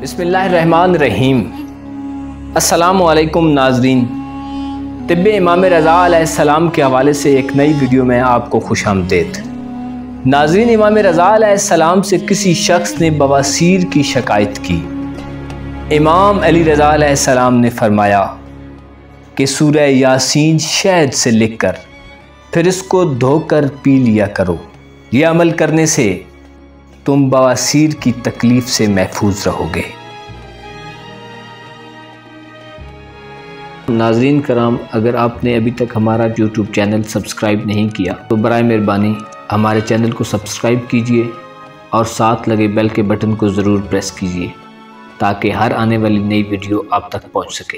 बिस्मिल्लाहिर्रहमानिर्रहीम। अस्सलामुअलैकुम नाज़रीन, तिब्बे इमाम रज़ा अलैहिस्सलाम के हवाले से एक नई वीडियो में आपको खुशामदीद। नाज़रीन, इमाम रज़ा अलैहिस्सलाम से किसी शख्स ने बवासीर की शिकायत की। इमाम अली रज़ा अलैहिस्सलाम ने फरमाया कि सूरह यासीन शहद से लिखकर फिर इसको धोकर पी लिया करो। यह अमल करने से तुम बवासीर की तकलीफ़ से महफूज रहोगे। नाज़रीन कराम, अगर आपने अभी तक हमारा YouTube चैनल सब्सक्राइब नहीं किया तो बराए मेहरबानी हमारे चैनल को सब्सक्राइब कीजिए और साथ लगे बेल के बटन को ज़रूर प्रेस कीजिए ताकि हर आने वाली नई वीडियो आप तक पहुंच सके।